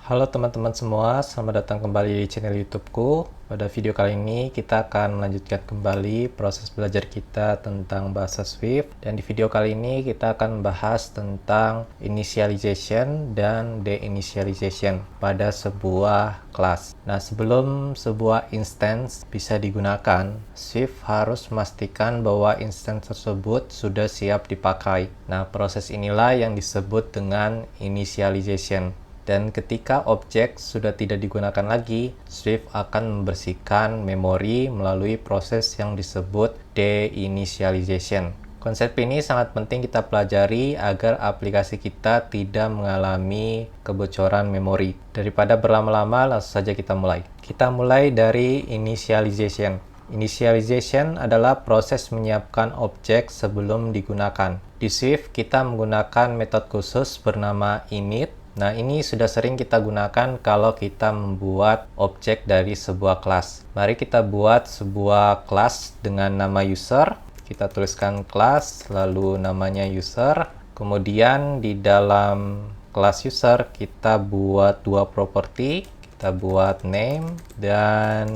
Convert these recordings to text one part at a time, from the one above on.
Halo teman-teman semua, selamat datang kembali di channel YouTubeku. Pada video kali ini kita akan melanjutkan kembali proses belajar kita tentang bahasa Swift. Dan di video kali ini kita akan membahas tentang initialization dan deinitialization pada sebuah kelas. Nah, sebelum sebuah instance bisa digunakan, Swift harus memastikan bahwa instance tersebut sudah siap dipakai. Nah, proses inilah yang disebut dengan initialization. Dan ketika objek sudah tidak digunakan lagi, Swift akan membersihkan memori melalui proses yang disebut deinitialization. Konsep ini sangat penting kita pelajari agar aplikasi kita tidak mengalami kebocoran memori. Daripada berlama-lama, langsung saja kita mulai. Kita mulai dari initialization. Initialization adalah proses menyiapkan objek sebelum digunakan. Di Swift, kita menggunakan metode khusus bernama init. Nah, ini sudah sering kita gunakan kalau kita membuat objek dari sebuah kelas. Mari kita buat sebuah kelas dengan nama user. Kita tuliskan kelas, lalu namanya user. Kemudian di dalam kelas user, kita buat dua properti. Kita buat name dan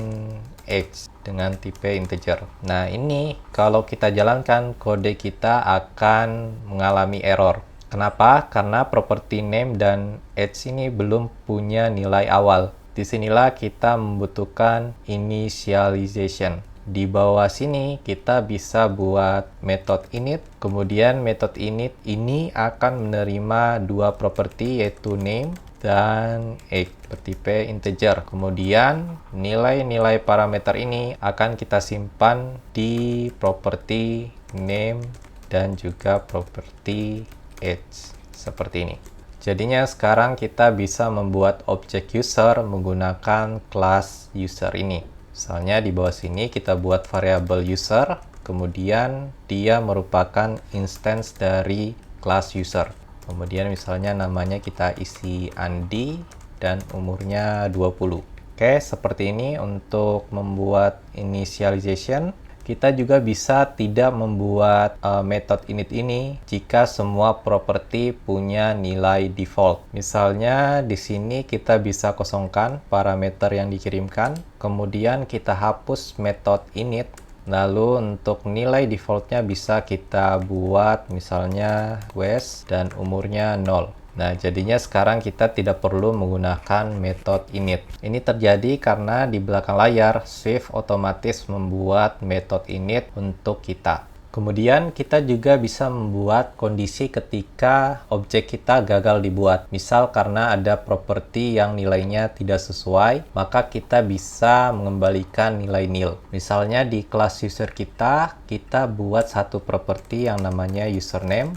age dengan tipe integer. Nah, ini kalau kita jalankan, kode kita akan mengalami error. Kenapa? Karena properti name dan age ini belum punya nilai awal. Disinilah kita membutuhkan initialization. Di bawah sini kita bisa buat method init. Kemudian method init ini akan menerima dua properti yaitu name dan age bertipe integer. Kemudian nilai-nilai parameter ini akan kita simpan di properti name dan juga properti age seperti ini. Jadinya sekarang kita bisa membuat objek user menggunakan kelas user ini. Misalnya di bawah sini kita buat variabel user, kemudian dia merupakan instance dari kelas user. Kemudian misalnya namanya kita isi Andi dan umurnya 20. Oke, seperti ini untuk membuat initialization. Kita juga bisa tidak membuat method init ini jika semua properti punya nilai default. Misalnya di sini kita bisa kosongkan parameter yang dikirimkan, kemudian kita hapus method init. Lalu untuk nilai defaultnya bisa kita buat misalnya Wes dan umurnya 0. Nah, jadinya sekarang kita tidak perlu menggunakan metode init. Ini terjadi karena di belakang layar, Swift otomatis membuat metode init untuk kita. Kemudian kita juga bisa membuat kondisi ketika objek kita gagal dibuat. Misal karena ada properti yang nilainya tidak sesuai, maka kita bisa mengembalikan nilai nil. Misalnya di kelas user kita buat satu properti yang namanya username.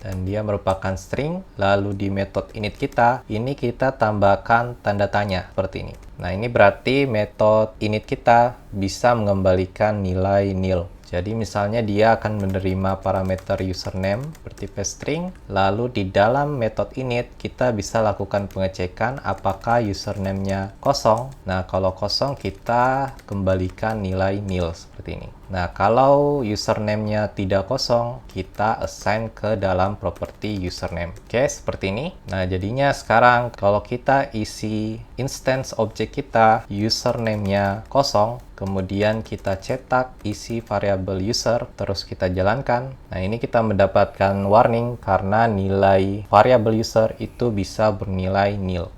Dan dia merupakan string, lalu di metode init kita, ini kita tambahkan tanda tanya seperti ini. Nah, ini berarti metode init kita bisa mengembalikan nilai nil. Jadi misalnya dia akan menerima parameter username bertipe string, lalu di dalam metode init kita bisa lakukan pengecekan apakah username-nya kosong. Nah, kalau kosong kita kembalikan nilai nil seperti ini. Nah, kalau username-nya tidak kosong, kita assign ke dalam properti username. Oke, seperti ini. Nah, jadinya sekarang kalau kita isi instance objek kita, username-nya kosong, kemudian kita cetak isi variabel user, terus kita jalankan. Nah, ini kita mendapatkan warning karena nilai variabel user itu bisa bernilai nil.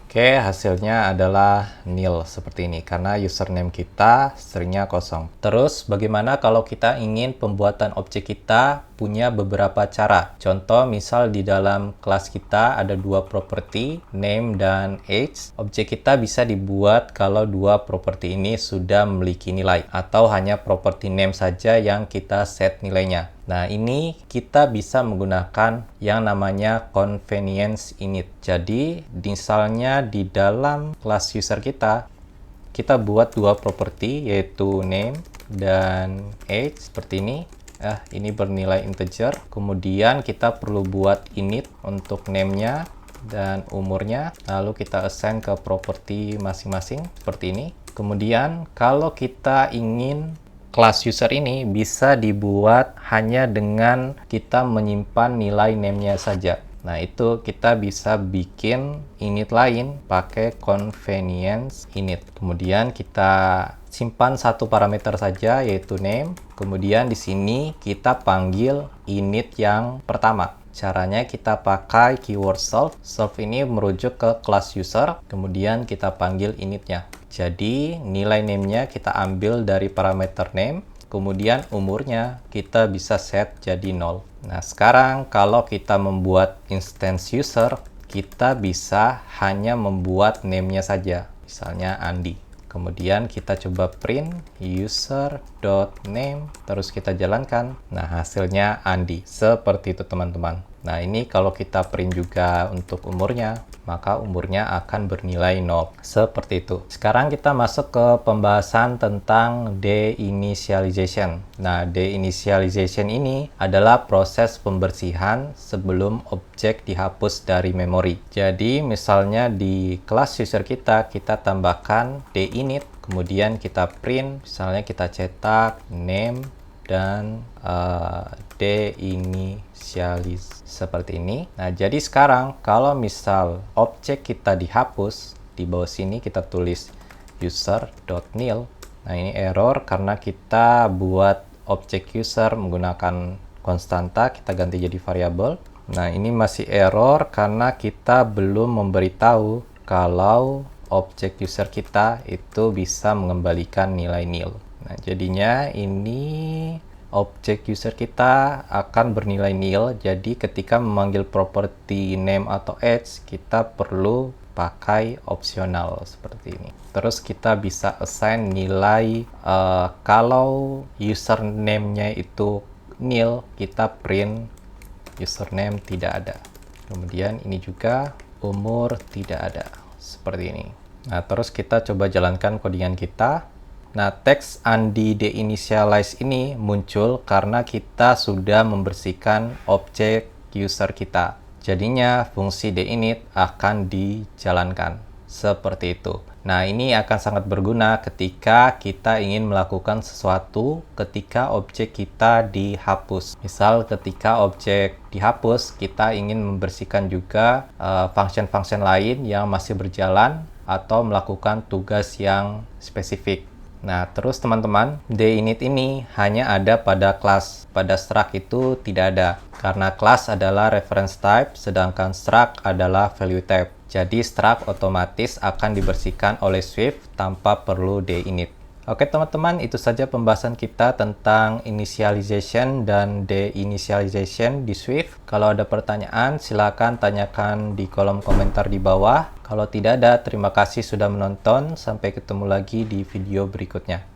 Oke, hasilnya adalah nil seperti ini karena username kita stringnya kosong. Terus bagaimana kalau kita ingin pembuatan objek kita punya beberapa cara? Contoh misal di dalam kelas kita ada dua properti, name dan age. Objek kita bisa dibuat kalau dua properti ini sudah memiliki nilai atau hanya properti name saja yang kita set nilainya. Nah, ini kita bisa menggunakan yang namanya convenience init. Jadi, misalnya di dalam kelas user kita buat dua properti yaitu name dan age seperti ini. Ini bernilai integer. Kemudian kita perlu buat init untuk name-nya dan umurnya. Lalu kita assign ke properti masing-masing seperti ini. Kemudian kalau kita ingin kelas user ini bisa dibuat hanya dengan kita menyimpan nilai name-nya saja. Nah, itu kita bisa bikin init lain pakai convenience init. Kemudian kita simpan satu parameter saja, yaitu name. Kemudian di sini kita panggil init yang pertama. Caranya kita pakai keyword self. Self ini merujuk ke kelas user. Kemudian kita panggil initnya. Jadi nilai name-nya kita ambil dari parameter name. Kemudian umurnya kita bisa set jadi 0. Nah, sekarang kalau kita membuat instance user, kita bisa hanya membuat name-nya saja. Misalnya Andi. Kemudian kita coba print user.name, terus kita jalankan. Nah, hasilnya Andi. Seperti itu, teman-teman. Nah, ini kalau kita print juga untuk umurnya, maka umurnya akan bernilai 0. Seperti itu. Sekarang kita masuk ke pembahasan tentang deinitialization. Nah, deinitialization ini adalah proses pembersihan sebelum objek dihapus dari memori. Jadi, misalnya di kelas user kita tambahkan deinit, kemudian kita print, misalnya kita cetak name dan deinitialize seperti ini. Nah, jadi sekarang kalau misal objek kita dihapus, di bawah sini kita tulis user.nil. Nah, ini error karena kita buat objek user menggunakan konstanta, kita ganti jadi variabel. Nah, ini masih error karena kita belum memberitahu kalau objek user kita itu bisa mengembalikan nilai nil. Nah, jadinya ini objek user kita akan bernilai nil. Jadi ketika memanggil properti name atau age, kita perlu pakai opsional seperti ini. Terus kita bisa assign nilai kalau username-nya itu nil, kita print username tidak ada. Kemudian ini juga umur tidak ada. Seperti ini. Nah, terus kita coba jalankan codingan kita. Nah, teks Andi deinitialize ini muncul karena kita sudah membersihkan objek user kita. Jadinya fungsi deinit akan dijalankan. Seperti itu. Nah, ini akan sangat berguna ketika kita ingin melakukan sesuatu ketika objek kita dihapus. Misal ketika objek dihapus, kita ingin membersihkan juga function-function lain yang masih berjalan atau melakukan tugas yang spesifik. Nah, terus teman-teman, deinit ini hanya ada pada kelas. Pada struct itu tidak ada. Karena kelas adalah reference type, sedangkan struct adalah value type. Jadi struct otomatis akan dibersihkan oleh Swift tanpa perlu deinit. Oke teman-teman, itu saja pembahasan kita tentang initialization dan deinitialization di Swift. Kalau ada pertanyaan, silakan tanyakan di kolom komentar di bawah. Kalau tidak ada, terima kasih sudah menonton. Sampai ketemu lagi di video berikutnya.